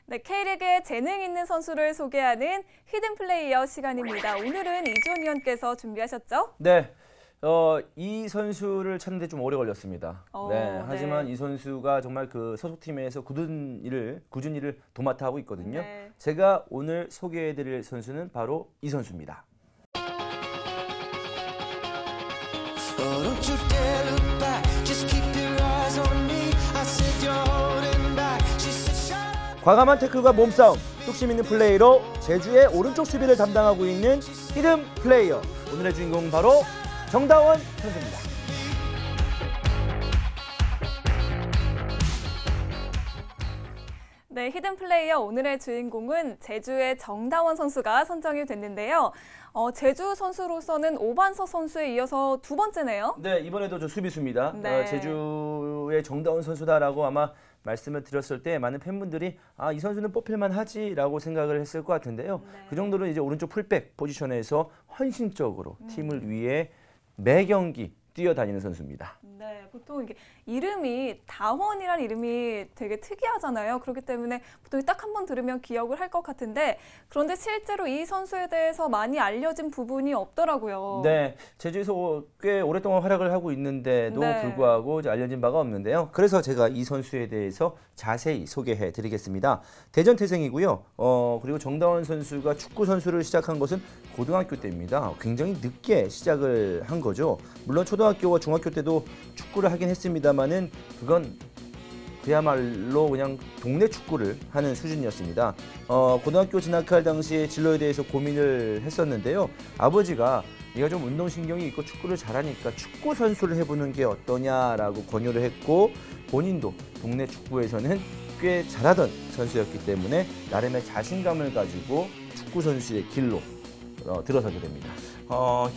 네, K리그의 재능 있는 선수를 소개하는 히든 플레이어 시간입니다. 오늘은 이주원 위원께서 준비하셨죠? 네, 이 선수를 찾는데 좀 오래 걸렸습니다. 하지만 이 선수가 정말 그 소속팀에서 굳은 일을 도맡아 하고 있거든요. 네. 제가 오늘 소개해드릴 선수는 바로 이 선수입니다. 과감한 태클과 몸싸움, 뚝심 있는 플레이로 제주의 오른쪽 수비를 담당하고 있는 히든 플레이어. 오늘의 주인공 바로 정다원 선수입니다. 네, 히든 플레이어 오늘의 주인공은 제주의 정다원 선수가 선정이 됐는데요. 제주 선수로서는 오반서 선수에 이어서 두 번째네요. 네, 이번에도 저 수비수입니다. 네. 제주의 정다원 선수다라고 아마 말씀을 드렸을 때 많은 팬분들이 이 선수는 뽑힐만 하지라고 생각을 했을 것 같은데요. 네. 그 정도로 이제 오른쪽 풀백 포지션에서 헌신적으로 팀을 위해 매 경기 뛰어다니는 선수입니다. 네, 보통 이게 이름이 다원이라는 이름이 되게 특이하잖아요. 그렇기 때문에 보통 딱 한 번 들으면 기억을 할 것 같은데 그런데 실제로 이 선수에 대해서 많이 알려진 부분이 없더라고요. 네, 제주에서 꽤 오랫동안 활약을 하고 있는데도 네. 불구하고 알려진 바가 없는데요. 그래서 제가 이 선수에 대해서 자세히 소개해 드리겠습니다. 대전 태생이고요. 그리고 정다원 선수가 축구 선수를 시작한 것은 고등학교 때입니다. 굉장히 늦게 시작을 한 거죠. 물론 초등학교와 중학교 때도 축구를 하긴 했습니다만은 그건 그야말로 그냥 동네 축구를 하는 수준이었습니다. 고등학교 진학할 당시에 진로에 대해서 고민을 했었는데요. 아버지가 네가 좀 운동신경이 있고 축구를 잘하니까 축구 선수를 해보는 게 어떠냐라고 권유를 했고 본인도 동네 축구에서는 꽤 잘하던 선수였기 때문에 나름의 자신감을 가지고 축구 선수의 길로 들어서게 됩니다.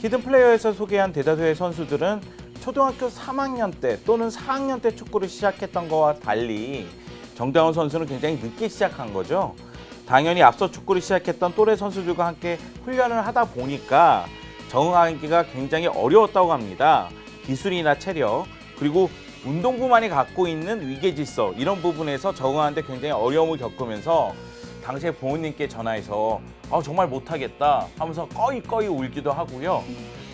히든 플레이어에서 소개한 대다수의 선수들은 초등학교 3학년 때 또는 4학년 때 축구를 시작했던 것과 달리 정다원 선수는 굉장히 늦게 시작한 거죠. 당연히 앞서 축구를 시작했던 또래 선수들과 함께 훈련을 하다 보니까 적응하기가 굉장히 어려웠다고 합니다. 기술이나 체력, 그리고 운동부만이 갖고 있는 위계질서 이런 부분에서 적응하는데 굉장히 어려움을 겪으면서 당시에 부모님께 전화해서 정말 못하겠다 하면서 꺼이 울기도 하고요.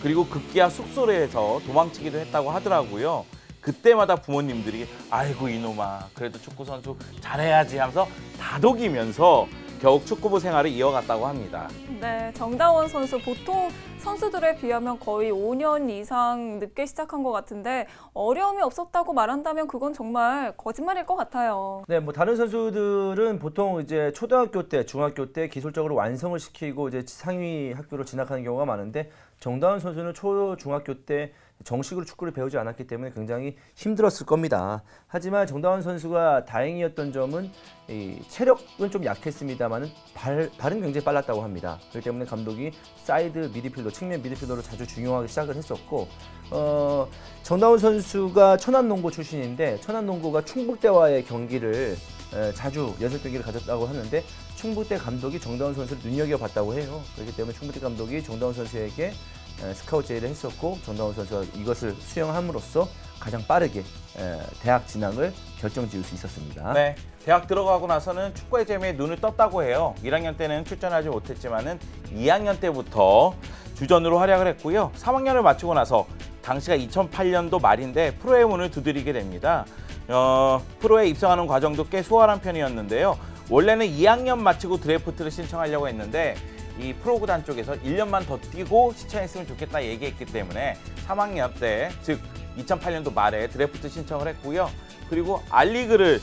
그리고 급기야 숙소에서 도망치기도 했다고 하더라고요. 그때마다 부모님들이 아이고 이놈아 그래도 축구선수 잘해야지 하면서 다독이면서 겨우 축구부 생활을 이어갔다고 합니다. 네, 정다원 선수 보통 선수들에 비하면 거의 5년 이상 늦게 시작한 것 같은데 어려움이 없었다고 말한다면 그건 정말 거짓말일 것 같아요. 네, 뭐 다른 선수들은 보통 이제 초등학교 때, 중학교 때 기술적으로 완성을 시키고 이제 상위 학교로 진학하는 경우가 많은데 정다원 선수는 중학교 때 정식으로 축구를 배우지 않았기 때문에 굉장히 힘들었을 겁니다. 하지만 정다원 선수가 다행이었던 점은 이 체력은 좀 약했습니다만은 발은 굉장히 빨랐다고 합니다. 그렇기 때문에 감독이 사이드 미드필더, 측면 미드필더로 자주 중용하기 시작을 했었고 정다원 선수가 천안농고 출신인데 천안농고가 충북대와의 경기를 자주 연습 경기를 가졌다고 하는데 충북대 감독이 정다원 선수를 눈여겨봤다고 해요. 그렇기 때문에 충북대 감독이 정다원 선수에게 스카우트 제의를 했었고 정다원 선수가 이것을 수행함으로써 가장 빠르게 대학 진학을 결정지을 수 있었습니다. 네, 대학 들어가고 나서는 축구의 재미에 눈을 떴다고 해요. 1학년 때는 출전하지 못했지만은 2학년 때부터 주전으로 활약을 했고요. 3학년을 마치고 나서 당시가 2008년도 말인데 프로의 문을 두드리게 됩니다. 프로에 입성하는 과정도 꽤 수월한 편이었는데요. 원래는 2학년 마치고 드래프트를 신청하려고 했는데 이 프로구단 쪽에서 1년만 더 뛰고 시청했으면 좋겠다 얘기했기 때문에 3학년 때, 즉 2008년도 말에 드래프트 신청을 했고요. 그리고 알리그를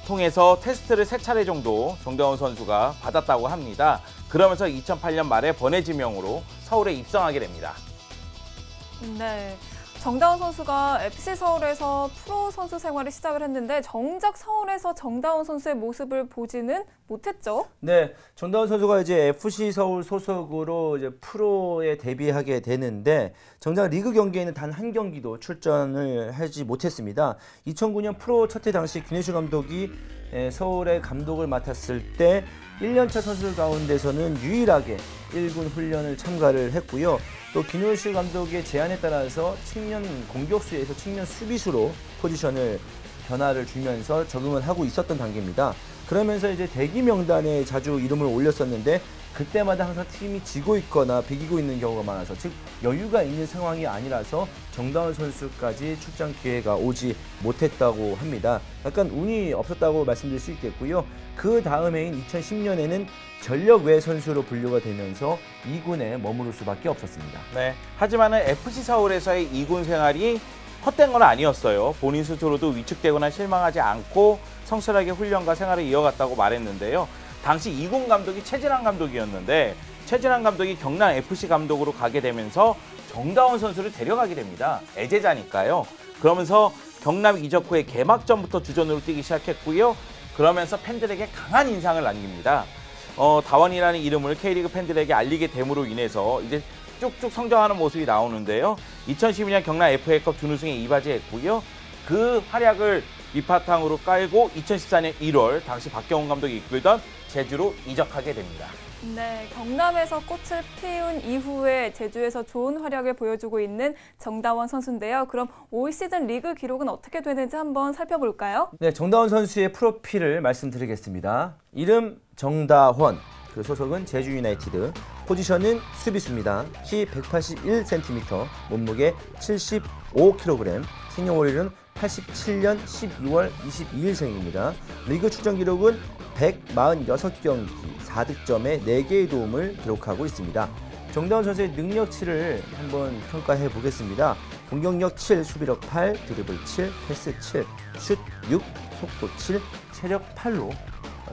통해서 테스트를 3차례 정도 정다원 선수가 받았다고 합니다. 그러면서 2008년 말에 번외지명으로 서울에 입성하게 됩니다. 네. 정다원 선수가 FC 서울에서 프로 선수 생활을 시작을 했는데 정작 서울에서 정다원 선수의 모습을 보지는 못했죠. 네, 정다원 선수가 이제 FC 서울 소속으로 이제 프로에 데뷔하게 되는데 정작 리그 경기에는 단 한 경기도 출전을 하지 못했습니다. 2009년 프로 첫 해 당시 김혜수 감독이 서울의 감독을 맡았을 때 1년차 선수들 가운데서는 유일하게 1군 훈련을 참가를 했고요. 또 김효실 감독의 제안에 따라서 측면 공격수에서 측면 수비수로 포지션을 변화를 주면서 적응을 하고 있었던 단계입니다. 그러면서 이제 대기 명단에 자주 이름을 올렸었는데 그때마다 항상 팀이 지고 있거나 비기고 있는 경우가 많아서 즉 여유가 있는 상황이 아니라서 정다운 선수까지 출장 기회가 오지 못했다고 합니다. 약간 운이 없었다고 말씀드릴 수 있겠고요. 그 다음해인 2010년에는 전력 외 선수로 분류가 되면서 2군에 머무를 수밖에 없었습니다. 네. 하지만은 FC 서울에서의 2군 생활이 헛된 건 아니었어요. 본인 스스로도 위축되거나 실망하지 않고 성실하게 훈련과 생활을 이어갔다고 말했는데요. 당시 2군 감독이 최진환 감독이었는데 최진환 감독이 경남 FC 감독으로 가게 되면서 정다운 선수를 데려가게 됩니다. 애제자니까요. 그러면서 경남 이적 후에 개막전부터 주전으로 뛰기 시작했고요. 그러면서 팬들에게 강한 인상을 남깁니다. 다원이라는 이름을 K리그 팬들에게 알리게 됨으로 인해서 이제 쭉쭉 성장하는 모습이 나오는데요. 2012년 경남 FA컵 준우승에 이바지했고요. 그 활약을 밑바탕으로 깔고 2014년 1월 당시 박경훈 감독이 이끌던 제주로 이적하게 됩니다. 네, 경남에서 꽃을 피운 이후에 제주에서 좋은 활약을 보여주고 있는 정다원 선수인데요. 그럼 올 시즌 리그 기록은 어떻게 되는지 한번 살펴볼까요? 네, 정다원 선수의 프로필을 말씀드리겠습니다. 이름 정다원, 그 소속은 제주 유나이티드, 포지션은 수비수입니다. 키 181cm, 몸무게 75kg, 생년월일은 87년 12월 22일생입니다. 리그 출전 기록은 146경기, 4득점에 4개의 도움을 기록하고 있습니다. 정다운 선수의 능력치를 한번 평가해 보겠습니다. 공격력 7, 수비력 8, 드리블 7, 패스 7, 슛 6, 속도 7, 체력 8로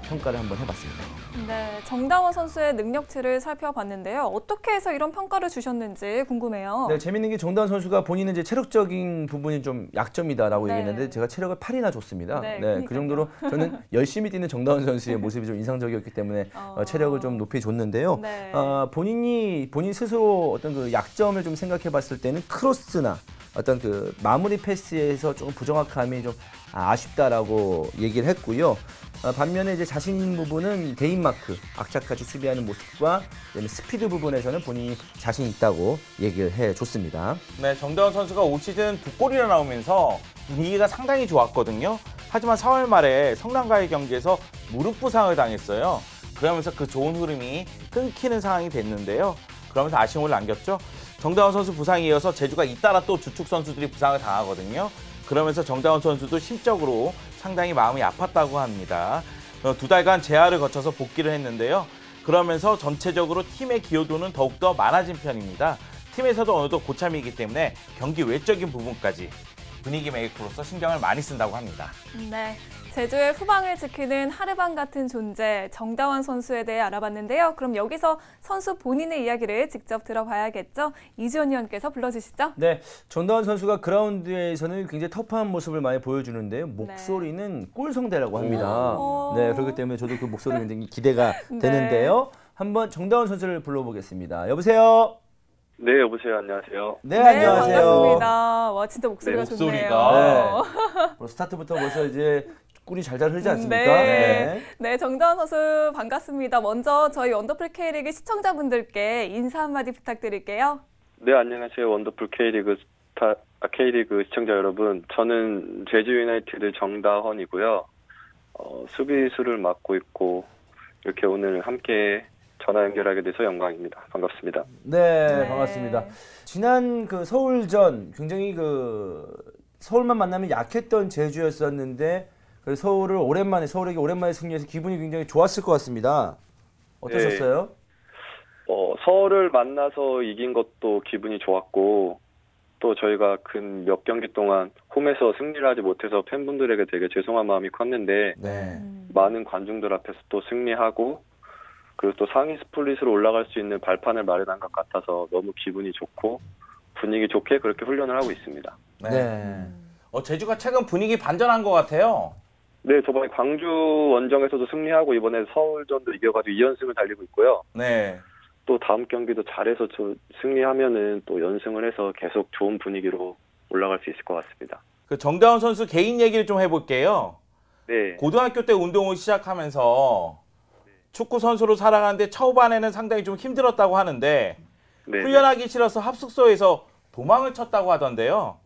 평가를 한번 해봤습니다. 네, 정다원 선수의 능력치를 살펴봤는데요. 어떻게 해서 이런 평가를 주셨는지 궁금해요. 네, 재밌는 게 정다운 선수가 본인은 이제 체력적인 부분이 좀 약점이다라고 네. 얘기했는데 제가 체력을 8이나 줬습니다. 네, 그 그러니까요. 정도로 저는 열심히 뛰는 정다운 선수의 모습이 좀 인상적이었기 때문에 체력을 좀 높이 줬는데요. 네. 본인 스스로 어떤 그 약점을 좀 생각해봤을 때는 크로스나 어떤 그 마무리 패스에서 조금 부정확함이 좀 아쉽다라고 얘기를 했고요. 반면에 이제 자신 있는 부분은 개인 마크, 악착같이 수비하는 모습과 스피드 부분에서는 본인이 자신 있다고 얘기를 해줬습니다. 네, 정다운 선수가 올 시즌 2골이나 나오면서 분위기가 상당히 좋았거든요. 하지만 4월 말에 성남과의 경기에서 무릎 부상을 당했어요. 그러면서 그 좋은 흐름이 끊기는 상황이 됐는데요. 그러면서 아쉬움을 남겼죠. 정다운 선수 부상에 이어서 제주가 잇따라 또 주축 선수들이 부상을 당하거든요. 그러면서 정다운 선수도 심적으로 상당히 마음이 아팠다고 합니다. 2달간 재활을 거쳐서 복귀를 했는데요. 그러면서 전체적으로 팀의 기여도는 더욱더 많아진 편입니다. 팀에서도 어느 정도 고참이기 때문에 경기 외적인 부분까지 분위기 메이커로서 신경을 많이 쓴다고 합니다. 네, 제주의 후방을 지키는 하르방 같은 존재 정다원 선수에 대해 알아봤는데요. 그럼 여기서 선수 본인의 이야기를 직접 들어봐야겠죠. 이지원 위원께서 불러주시죠. 네, 정다운 선수가 그라운드에서는 굉장히 터프한 모습을 많이 보여주는데요. 목소리는 꿀성대라고 합니다. 네, 그렇기 때문에 저도 그 목소리 굉장히 기대가 되는데요. 한번 정다운 선수를 불러보겠습니다. 여보세요? 네, 여보세요. 안녕하세요. 네, 안녕하세요. 반갑습니다. 와, 진짜 목소리가 네, 좋네요. 네. 스타트부터 벌써 이제 꿀이 잘잘 흐르지 않습니까? 네. 네, 정다원 선수 반갑습니다. 먼저 저희 원더풀 K리그 시청자분들께 인사 한마디 부탁드릴게요. 네, 안녕하세요. 원더풀 K리그 시청자 여러분. 저는 제주 유나이티드 정다헌이고요. 수비수를 맡고 있고 이렇게 오늘 함께 전화 연결하게 돼서 영광입니다. 반갑습니다. 네, 반갑습니다. 지난 그 서울전 굉장히 그 서울만 만나면 약했던 제주였었는데 그 서울에게 오랜만에 승리해서 기분이 굉장히 좋았을 것 같습니다. 어떠셨어요? 서울을 만나서 이긴 것도 기분이 좋았고 또 저희가 근 몇 경기 동안 홈에서 승리를 하지 못해서 팬분들에게 되게 죄송한 마음이 컸는데 네. 많은 관중들 앞에서 또 승리하고 그리고 또 상위 스플릿으로 올라갈 수 있는 발판을 마련한 것 같아서 너무 기분이 좋고 분위기 좋게 그렇게 훈련을 하고 있습니다. 네. 제주가 최근 분위기 반전한 것 같아요. 네, 저번에 광주 원정에서도 승리하고 이번에 서울전도 이겨가지고 2연승을 달리고 있고요. 네. 또 다음 경기도 잘해서 승리하면은 또 연승을 해서 계속 좋은 분위기로 올라갈 수 있을 것 같습니다. 그 정다운 선수 개인 얘기를 좀 해볼게요. 네. 고등학교 때 운동을 시작하면서 축구 선수로 살아가는데 초반에는 상당히 좀 힘들었다고 하는데 네. 훈련하기 싫어서 합숙소에서 도망을 쳤다고 하던데요.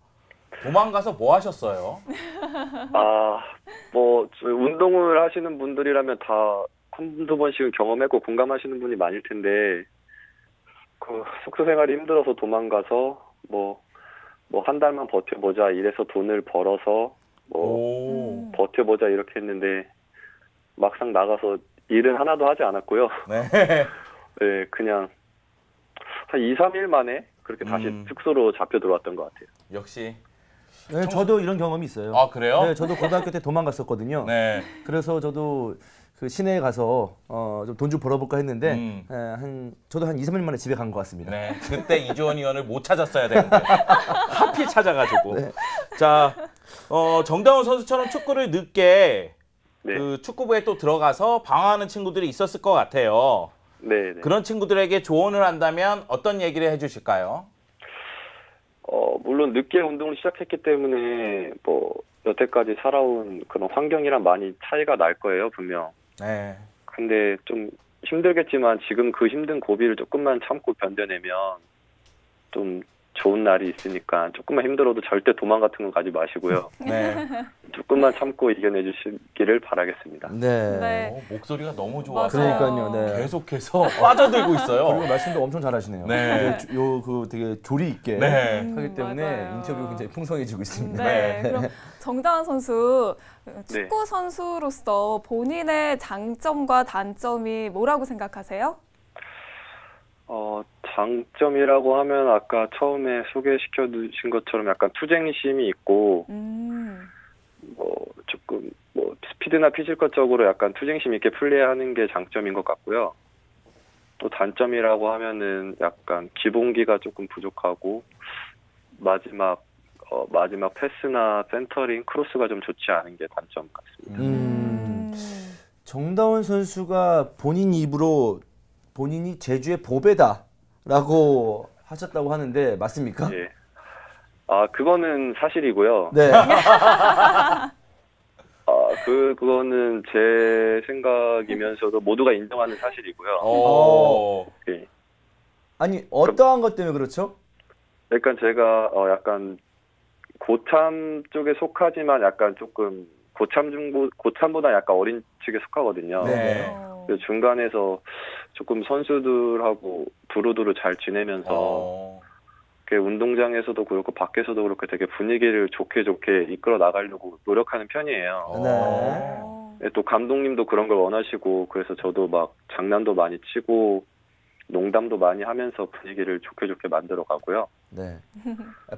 도망가서 뭐 하셨어요? 저희 운동을 하시는 분들이라면 다 한두 번씩은 경험했고 공감하시는 분이 많을 텐데, 그 숙소 생활이 힘들어서 도망가서 한 달만 버텨보자 이래서 돈을 벌어서 버텨보자 이렇게 했는데, 막상 나가서 일은 하나도 하지 않았고요. 네. 네, 그냥 한 2, 3일 만에 그렇게 다시 숙소로 잡혀 들어왔던 것 같아요. 역시. 네, 저도 이런 경험이 있어요. 아, 그래요? 네, 저도 고등학교 때 도망갔었거든요. 네. 그래서 저도 그 시내에 가서 좀 돈 좀 벌어볼까 했는데 저도 한 2, 3일 만에 집에 간 것 같습니다. 네. 그때 이주원 의원을 못 찾았어야 되는데 하필 찾아가지고. 네. 자, 정다운 선수처럼 축구를 늦게 네. 그 축구부에 또 들어가서 방황하는 친구들이 있었을 것 같아요. 네. 그런 친구들에게 조언을 한다면 어떤 얘기를 해주실까요? 물론 늦게 운동을 시작했기 때문에 여태까지 살아온 그런 환경이랑 많이 차이가 날 거예요, 분명. 네. 근데 좀 힘들겠지만 지금 그 힘든 고비를 조금만 참고 견뎌내면 좀 좋은 날이 있으니까 조금만 힘들어도 절대 도망 같은 거 가지 마시고요. 네. 조금만 참고 이겨내 주시기를 바라겠습니다. 네. 네. 목소리가 너무 좋아서 그러니까요. 네. 계속해서 빠져들고 있어요. 그리고 말씀도 엄청 잘하시네요. 네. 되게 조리 있게 네. 하기 때문에 맞아요. 인터뷰가 굉장히 풍성해지고 있습니다. 네. 네. 그럼 정다은 선수 축구 선수로서 본인의 장점과 단점이 뭐라고 생각하세요? 장점이라고 하면 아까 처음에 소개시켜 주신 것처럼 약간 투쟁심이 있고, 조금 스피드나 피지컬적으로 약간 투쟁심 있게 플레이하는 게 장점인 것 같고요. 또 단점이라고 하면은 약간 기본기가 조금 부족하고, 마지막 패스나 센터링, 크로스가 좀 좋지 않은 게 단점 같습니다. 정다운 선수가 본인 입으로 본인이 제주의 보배다라고 하셨다고 하는데 맞습니까? 예. 그거는 사실이고요. 네. 그거는 제 생각이면서도 모두가 인정하는 사실이고요. 예. 아니 어떠한 것 때문에 그렇죠? 그러니까 제가 약간 고참 쪽에 속하지만 약간 조금 고참보다 약간 어린 측에 속하거든요. 네. 그래서 중간에서 조금 선수들하고 두루두루 잘 지내면서 운동장에서도 그렇고 밖에서도 그렇고 되게 분위기를 좋게 이끌어 나가려고 노력하는 편이에요. 네. 또 감독님도 그런 걸 원하시고 그래서 저도 막 장난도 많이 치고 농담도 많이 하면서 분위기를 좋게 만들어 가고요. 네.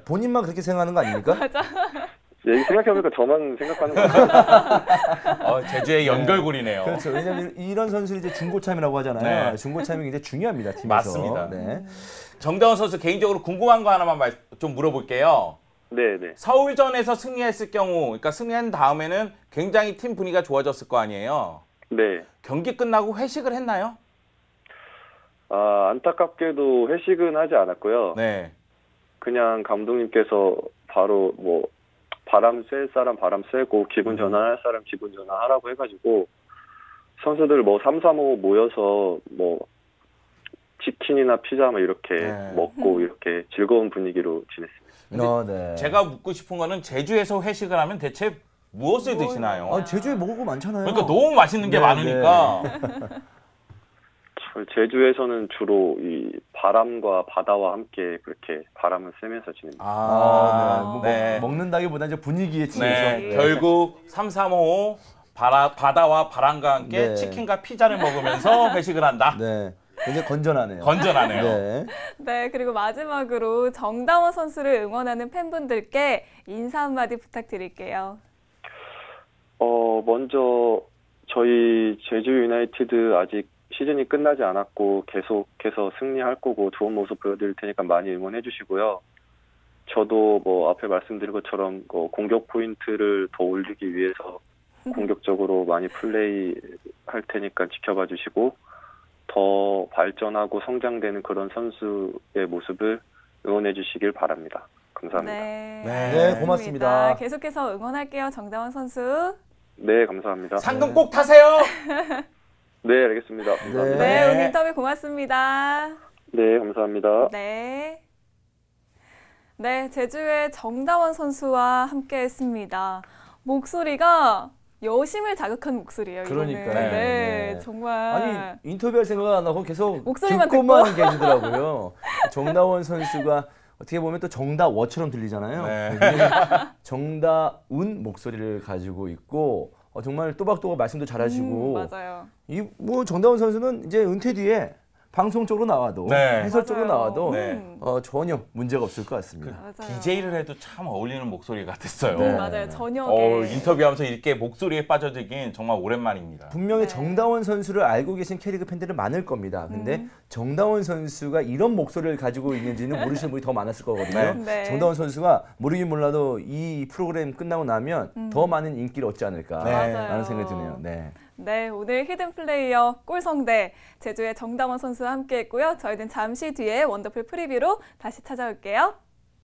본인만 그렇게 생각하는 거 아닙니까? 맞아. 예, 생각해보니까 저만 생각하는 거 같아요. 제주의 연결고리네요. 그렇죠. 왜냐하면 이런 선수를 이제 중고참이라고 하잖아요. 네. 중고참이 굉장히 중요합니다. 팀에서. 맞습니다. 네. 정다운 선수 개인적으로 궁금한 거 하나만 좀 물어볼게요. 네. 서울전에서 승리했을 경우, 그러니까 승리한 다음에는 굉장히 팀 분위기가 좋아졌을 거 아니에요. 네. 경기 끝나고 회식을 했나요? 안타깝게도 회식은 하지 않았고요. 네. 그냥 감독님께서 바로 바람 쐴 사람 바람 쐬고 기분 전환할 사람 기분 전환하라고 해가지고 선수들 3-3-5 모여서 치킨이나 피자 이렇게 먹고 이렇게 즐거운 분위기로 지냈습니다. 네. 제가 묻고 싶은 거는 제주에서 회식을 하면 대체 무엇을 드시나요? 제주에 먹을 거 많잖아요. 그러니까 너무 맛있는 게 네, 많으니까. 제주에서는 주로 이 바람과 바다와 함께 그렇게 바람을 쐬면서 지냅니다. 네. 먹는다기보다 이제 분위기에 취해서. 네. 결국 3-3-5 바다와 바람과 함께 네. 치킨과 피자를 먹으면서 회식을 한다. 네. 굉장히 건전하네요. 건전하네요. 네. 네, 그리고 마지막으로 정다원 선수를 응원하는 팬분들께 인사 한마디 부탁드릴게요. 먼저 저희 제주 유나이티드 아직 시즌이 끝나지 않았고 계속해서 승리할 거고 좋은 모습 보여드릴 테니까 많이 응원해 주시고요. 저도 앞에 말씀드린 것처럼 공격 포인트를 더 올리기 위해서 공격적으로 많이 플레이 할 테니까 지켜봐 주시고 더 발전하고 성장되는 그런 선수의 모습을 응원해 주시길 바랍니다. 감사합니다. 네, 고맙습니다. 계속해서 응원할게요, 정다원 선수. 네, 감사합니다. 상금 꼭 타세요. 네, 알겠습니다. 감사합니다. 네, 오늘 인터뷰 고맙습니다. 네, 감사합니다. 네. 네, 제주의 정다원 선수와 함께했습니다. 목소리가 여심을 자극한 목소리예요. 이거는. 그러니까요. 네, 네. 정말. 아니 인터뷰할 생각 안 하고 계속 목소리만 듣고만 계시더라고요. 정다원 선수가 어떻게 보면 또 정다워처럼 들리잖아요. 네. 정다운 목소리를 가지고 있고 정말 또박또박 말씀도 잘하시고 맞아요. 이 뭐 정다운 선수는 이제 은퇴 뒤에 방송 쪽으로 나와도 네. 해설 쪽으로 맞아요. 나와도 네. 전혀 문제가 없을 것 같습니다. 맞아요. DJ를 해도 참 어울리는 목소리 같았어요. 네. 맞아요. 저녁에. 인터뷰하면서 이렇게 목소리에 빠져들긴 정말 오랜만입니다. 분명히 네. 정다원 선수를 알고 계신 K리그 팬들은 많을 겁니다. 근데 정다원 선수가 이런 목소리를 가지고 있는지는 모르시는 분이 더 많았을 거거든요. 네. 정다원 선수가 모르긴 몰라도 이 프로그램 끝나고 나면 더 많은 인기를 얻지 않을까 네. 맞아요. 라는 생각이 드네요. 네. 네, 오늘 히든 플레이어 꿀성대 제주의 정다원 선수와 함께했고요. 저희는 잠시 뒤에 원더풀 프리뷰로 다시 찾아올게요.